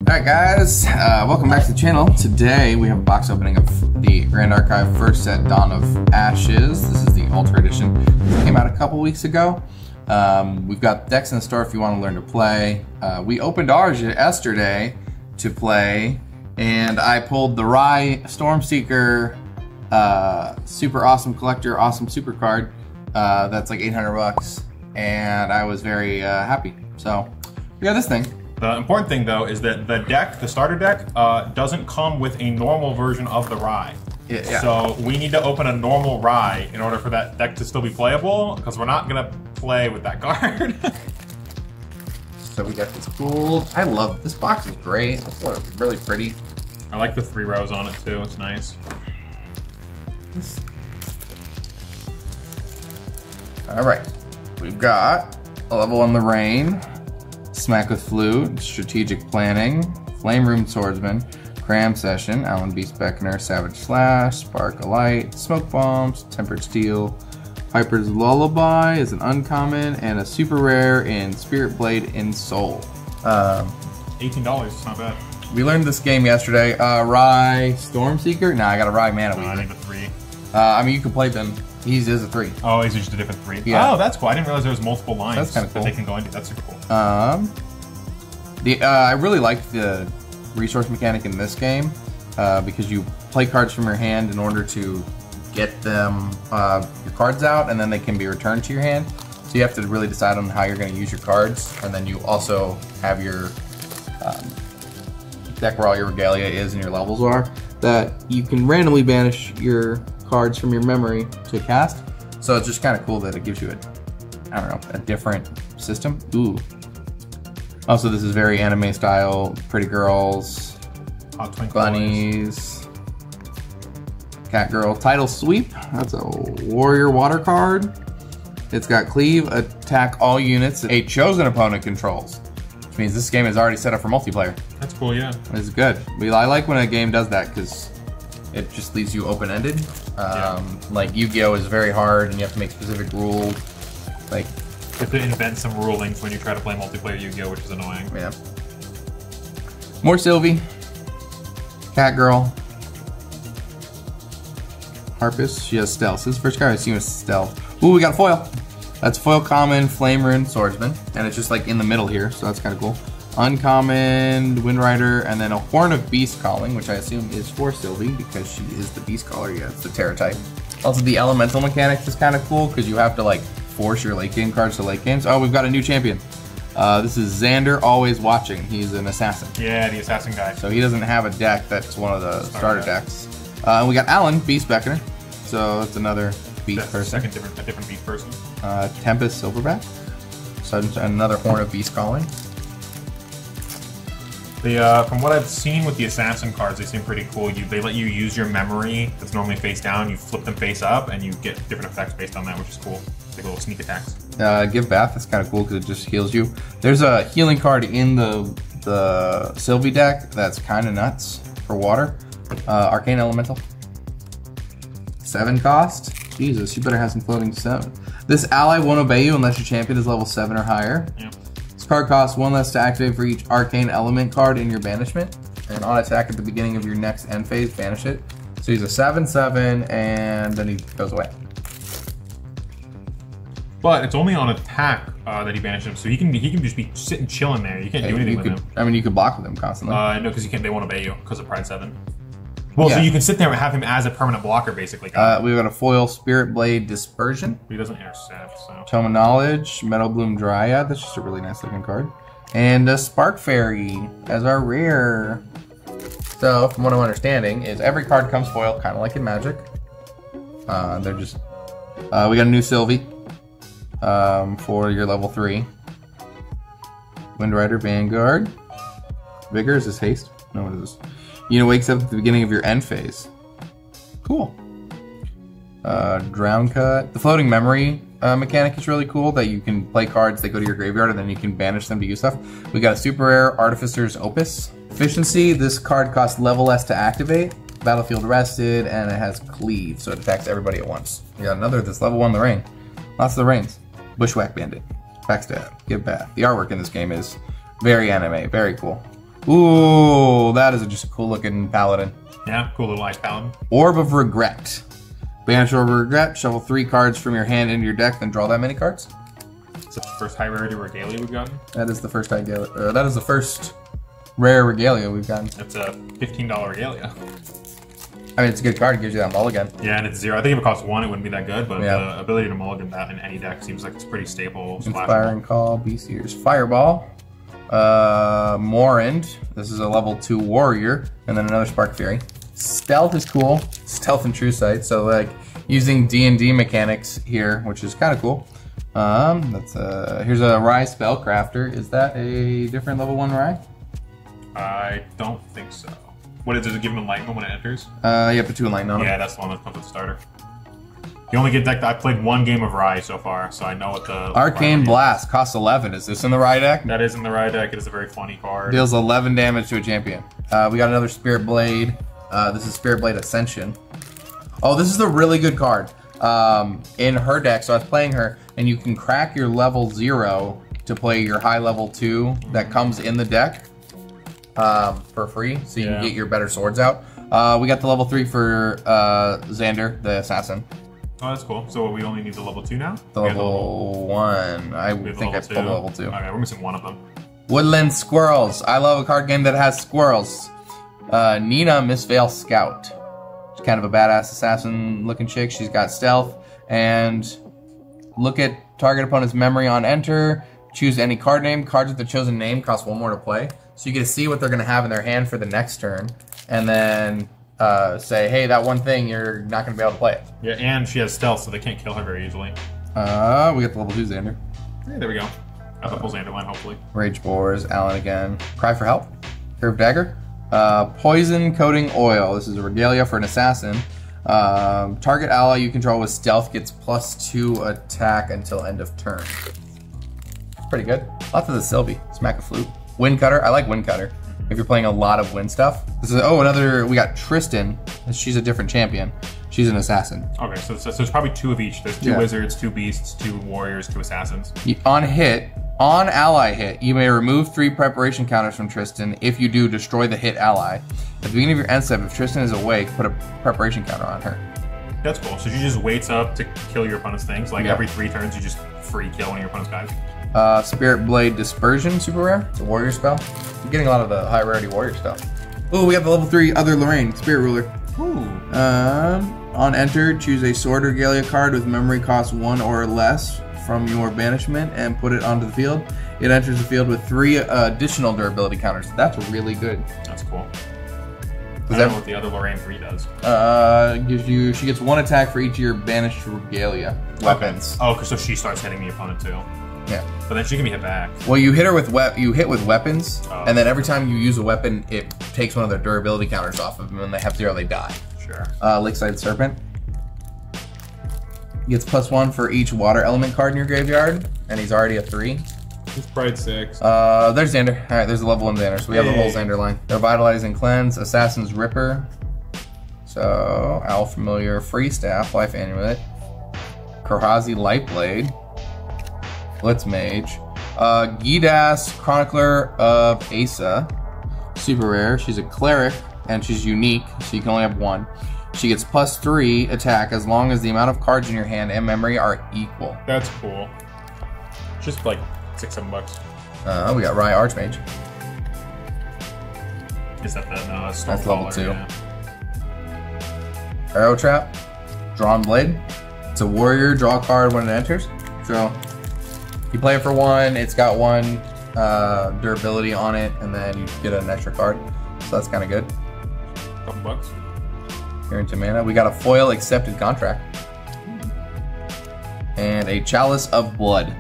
Alright guys, welcome back to the channel. Today we have a box opening of the Grand Archive first set, Dawn of Ashes. This is the Ultra Edition. This came out a couple weeks ago. We've got decks in the store if you want to learn to play. We opened ours yesterday to play, and I pulled the Rai Stormseeker super awesome collector, awesome super card. That's like 800 bucks, and I was very happy. So we got this thing. The important thing though is that the deck, the starter deck, doesn't come with a normal version of the Rai. Yeah. So we need to open a normal Rai in order for that deck to still be playable, because we're not gonna play with that card. So we got this cool, I love, this box is great. It's really pretty. I like the 3 rows on it too, it's nice. All right, we've got a level 1 Lorraine, Smack with Flute, Strategic Planning, Flame Room Swordsman, Cram Session, Alan B. Speckner, Savage Slash, Spark of Light, Smoke Bombs, Tempered Steel, Piper's Lullaby is an uncommon, and a super rare in Spirit Blade in Soul. $18, it's not bad. We learned this game yesterday. Rai Stormseeker? Nah, I got a Rai Mana I Weaver. need a 3. I mean, you can play them. He is a 3. Oh, is it just a different 3? Yeah. Oh, that's cool. I didn't realize there was multiple lines That's kinda cool. that they can go into. That's super cool. I really like the resource mechanic in this game because you play cards from your hand in order to get them your cards out, and then they can be returned to your hand. So you have to really decide on how you're going to use your cards, and then you also have your deck where all your regalia is and your levels are, that you can randomly banish your cards from your memory to cast. So it's just kind of cool that it gives you a different system. Ooh. Also, this is very anime style. Pretty girls, Hot Twink bunnies, cat girl. Title Sweep. That's a warrior water card. It's got cleave, attack all units a chosen opponent controls, which means this game is already set up for multiplayer. That's cool, yeah. This is good. I like when a game does that because it just leaves you open-ended. Like Yu-Gi-Oh is very hard, and you have to make specific rules. Like, You have to invent some rulings when you try to play multiplayer Yu-Gi-Oh, which is annoying. yeah. More Sylvie. Cat Girl. Harpus. She has stealth. This is the first card I've seen with stealth. Ooh, we got a foil. That's foil common Flame Rune Swordsman, and it's just like in the middle here, so that's kind of cool. Uncommon Wind Rider, and then a Horn of Beast Calling, which I assume is for Sylvie because she is the Beast Caller. Yeah, it's the Terra type. Also, the elemental mechanics is kind of cool because you have to like force your late game cards to late games. Oh, we've got a new champion. This is Xander Always Watching. He's an assassin. Yeah, the assassin guy. So he doesn't have a deck that's one of the starter decks. And we got Alan B. Speckner. So that's another beast person. A different beast person. Tempest Silverback. So another Horn of Beast Calling. From what I've seen with the assassin cards, they seem pretty cool. They let you use your memory that's normally face down. You flip them face up, and you get different effects based on that, which is cool. Like little sneak attacks. Give Bath. That's kind of cool because it just heals you. There's a healing card in the Sylvie deck that's kind of nuts for water. Arcane Elemental. 7 cost. Jesus, you better have some floating 7. This ally won't obey you unless your champion is level 7 or higher. Yeah. This card costs 1 less to activate for each arcane element card in your banishment. And on attack at the beginning of your next end phase, banish it. So he's a 7/7, and then he goes away. But it's only on attack that he banishes him, so he can just be sitting chilling there. You can't do anything with him. I mean, you could block with him constantly. No, because they won't obey you because of Pride 7. Well, Yeah. so you can sit there and have him as a permanent blocker, basically. We've got a foil Spirit Blade Dispersion. He doesn't intercept, so. Tome of Knowledge, Metal Bloom Dryad. That's just a really nice looking card. And a Spark Fairy as our rare. So, from what I'm understanding, is every card comes foil, kind of like in Magic. They're just. We got a new Sylvie for your level 3. Wind Rider Vanguard. Vigor, is this haste? No, what is this? Unit wakes up at the beginning of your end phase. Cool. Drown Cut. The floating memory mechanic is really cool, that you can play cards that go to your graveyard and then you can banish them to use stuff. We got a super rare Artificer's Opus. Efficiency, this card costs level less to activate. Battlefield rested, and it has cleave, so it attacks everybody at once. We got another that's level 1 Lorraine. Lots of Lorraines. Bushwhack Bandit. Backstab. Give Bath. The artwork in this game is very anime, very cool. Ooh, that is just a cool looking paladin. Yeah, cool little ice paladin. Orb of Regret. Banish Orb of Regret, shuffle 3 cards from your hand into your deck, then draw that many cards. Is that the first high rarity regalia we've gotten? That is the first that is the first rare regalia we've gotten. It's a $15 regalia. I mean, it's a good card. It gives you that mulligan. Yeah, and it's 0. I think if it cost 1, it wouldn't be that good, but Yeah. the ability to mulligan that in any deck seems like it's pretty staple. Inspiring Call, Beast Eaters, Fireball, Morand. This is a level 2 warrior, and then another Spark Fury. Stealth is cool. Stealth and True Sight. So like using D&D mechanics here, which is kind of cool. Here's a Rye Spellcrafter. Is that a different level 1 Rye? I don't think so. What is it? Does it give him enlightenment when it enters? You have to 2 enlighten on him. Yeah, that's the one that comes with the starter. You only get decked. I played 1 game of Rye so far, so I know what the Arcane Blast costs 11. Is this in the Rye deck? That is in the Rye deck. It is a very funny card. Deals 11 damage to a champion. We got another Spirit Blade. This is Spirit Blade Ascension. Oh, this is a really good card. In her deck, so I was playing her, and you can crack your level 0 to play your high level 2 that comes in the deck for free, so you can get your better swords out. We got the level 3 for Xander, the assassin. Oh, that's cool. So we only need the level 2 now? The level 1. I think I pulled the level 2. Okay, we're missing one of them. Woodland Squirrels. I love a card game that has squirrels. Nina Mistveil Scout. She's kind of a badass assassin looking chick. She's got stealth. And look at target opponent's memory on enter. Choose any card name. Cards with the chosen name cost 1 more to play. So you get to see what they're going to have in their hand for the next turn. And then say, hey, that one thing, you're not going to be able to play it. Yeah, and she has stealth, so they can't kill her very easily. We got the level 2 Xander. Hey, there we go. Got the full Xander line, hopefully. Rage Boars, Alan again. Cry for help. Curved Dagger. Poison Coating Oil. This is a regalia for an assassin. Target ally you control with stealth gets +2 attack until end of turn. Pretty good. Lots of the Sylvie. Smack a flute. Wind Cutter. I like Wind Cutter. If you're playing a lot of wind stuff. This is we got Tristan. She's a different champion. She's an assassin. Okay, so there's probably 2 of each. There's 2 wizards, 2 beasts, 2 warriors, 2 assassins. On ally hit, you may remove 3 preparation counters from Tristan. If you do, destroy the hit ally. At the beginning of your end step, if Tristan is awake, put a preparation counter on her. That's cool. So she just waits up to kill your opponent's things. Like every 3 turns, you just free kill one of your opponent's guys. Spirit Blade Dispersion, super rare. It's a warrior spell. You're getting a lot of the high rarity warrior stuff. Oh, we got the level 3 Other Lorraine, Spirit Ruler. Ooh. On enter, choose a sword regalia card with memory cost 1 or less from your banishment and put it onto the field. It enters the field with 3 additional durability counters. That's really good. That's cool. I don't know what the Other Lorraine 3 does. She gets 1 attack for each of your banished regalia weapons. Oh, so she starts hitting the opponent too. Yeah. But then she can be hit back. Well, you hit her with weapons, and then every time you use a weapon, it takes one of their durability counters off of them. When they have 0, they die. Sure. Lakeside Serpent gets +1 for each water element card in your graveyard, and he's already a 3. He's Pride 6. There's Xander. All right, there's the level 1 Xander. So we have the whole Xander line. They're Vitalizing Cleanse, Assassin's Ripper. So Owl Familiar, Free Staff, Life Amulet, Korhazi Lightblade. Blitz Mage. Gidas, Chronicler of Asa. Super rare. She's a cleric, and she's unique, so you can only have 1. She gets +3 attack as long as the amount of cards in your hand and memory are equal. That's cool. Just like $6-7 bucks. We got Rye Archmage. Is that the That's level 2. Yeah. Arrow Trap. Drawn Blade. It's a warrior. Draw a card when it enters. So you play it for 1, it's got 1 durability on it, and then you get an extra card. So that's kind of good. Couple bucks. Here into mana. We got a foil accepted contract. And a Chalice of Blood.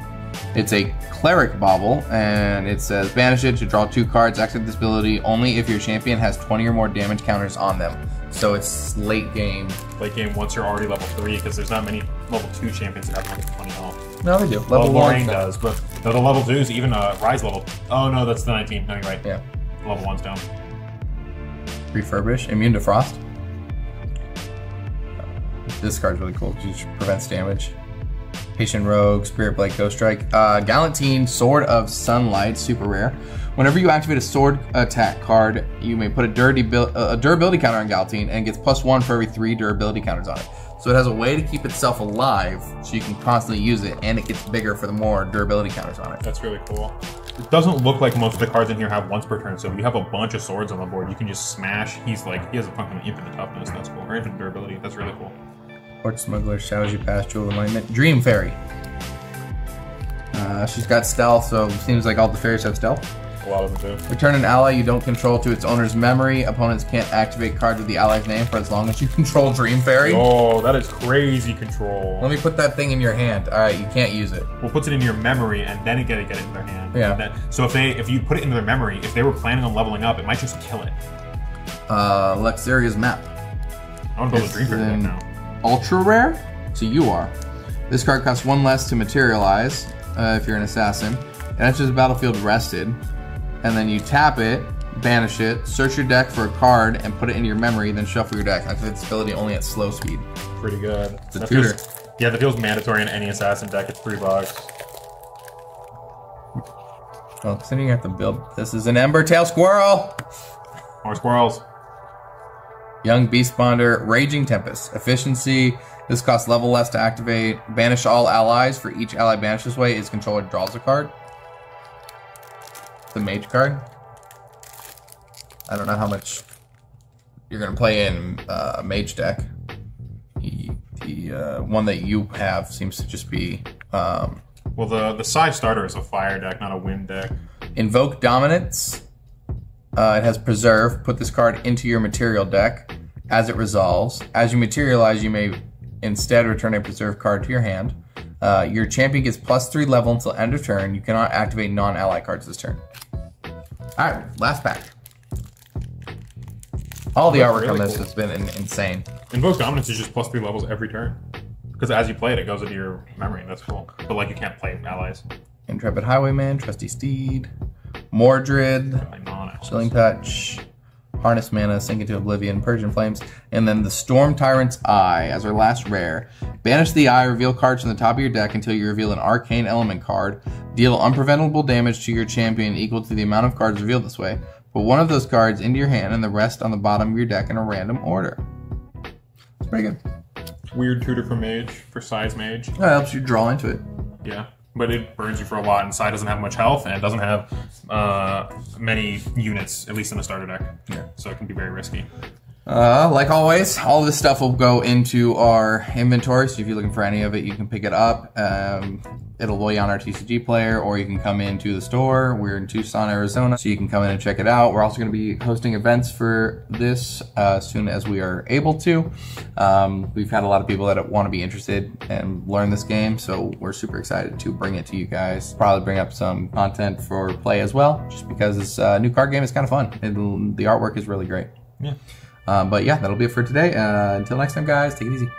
It's a cleric bauble, and it says banish it to draw 2 cards. Activate this ability only if your champion has 20 or more damage counters on them. So it's late game. Late game once you're already level 3, because there's not many level 2 champions that have like 20 health. No, they do. Level Lorraine does, but no, the level 2s, even Rise level. Oh no, that's the 19. No, you're right. Yeah. Level 1's down. Refurbish. Immune to Frost. This card's really cool because it prevents damage. Patient Rogue, Spirit Blade, Ghost Strike. Galantine, Sword of Sunlight, super rare. Whenever you activate a sword attack card, you may put a durability counter on Galantine and it gets +1 for every 3 durability counters on it. So it has a way to keep itself alive so you can constantly use it, and it gets bigger for the more durability counters on it. That's really cool. It doesn't look like most of the cards in here have once per turn, so if you have a bunch of swords on the board, you can just smash. He has a fucking infinite toughness, that's cool. Or infinite durability, that's really cool. Port Smuggler, Shadows You Pass, Jewel of Alignment. Dream Fairy. She's got stealth, so it seems like all the fairies have stealth. A lot of them do. Return an ally you don't control to its owner's memory. Opponents can't activate cards with the ally's name for as long as you control Dream Fairy. Oh, that is crazy control. Let me put that thing in your hand. All right, you can't use it. Well, puts it in your memory, and then it get it in their hand. Yeah. So if you put it into their memory, if they were planning on leveling up, it might just kill it. Luxuria's Map. I want to build a Dream Fairy deck now. Ultra rare, so you are. This card costs 1 less to materialize if you're an assassin. It enters the battlefield rested, and then you tap it, banish it, search your deck for a card, and put it into your memory, then shuffle your deck. Activate this ability only at slow speed. Pretty good. It's a tutor. Yeah, that feels mandatory in any assassin deck. It's $3. Well, so you have to build. This is an Embertail Squirrel. More squirrels. Young Beast Bonder, Raging Tempest. Efficiency. This costs level less to activate. Banish all allies. For each ally banished this way, its controller draws a card. The Mage card. I don't know how much you're going to play in Mage deck. The one that you have seems to just be... well, the side starter is a fire deck, not a wind deck. Invoke Dominance. It has Preserve. Put this card into your material deck as it resolves. As you materialize, you may instead return a Preserve card to your hand. Your champion gets +3 level until end of turn. You cannot activate non-ally cards this turn. Alright, last pack. All the artwork on this has been insane. Invoke Dominance is just +3 levels every turn. Because as you play it, it goes into your memory. That's cool. But like you can't play allies. Intrepid Highwayman, Trusty Steed, Mordred, Chilling Touch, Harness Mana, Sink into Oblivion, Persian Flames, and then the Storm Tyrant's Eye as our last rare. Banish the eye, reveal cards from the top of your deck until you reveal an Arcane Element card. Deal unpreventable damage to your champion equal to the amount of cards revealed this way. Put one of those cards into your hand and the rest on the bottom of your deck in a random order. It's pretty good. Weird tutor for Mage, for Size Mage. That helps you draw into it. Yeah, but it burns you for a lot, and Sai doesn't have much health, and it doesn't have many units, at least in the starter deck. Yeah. So it can be very risky. Like always, all of this stuff will go into our inventory, so if you're looking for any of it, you can pick it up. It'll be on our TCG player, or you can come into the store. We're in Tucson, Arizona, so you can come in and check it out. We're also going to be hosting events for this as soon as we are able to. We've had a lot of people that want to be interested and learn this game, so we're super excited to bring it to you guys. Probably bring up some content for play as well, just because this new card game is kind of fun. The artwork is really great. Yeah. But yeah, that'll be it for today. Until next time, guys, take it easy.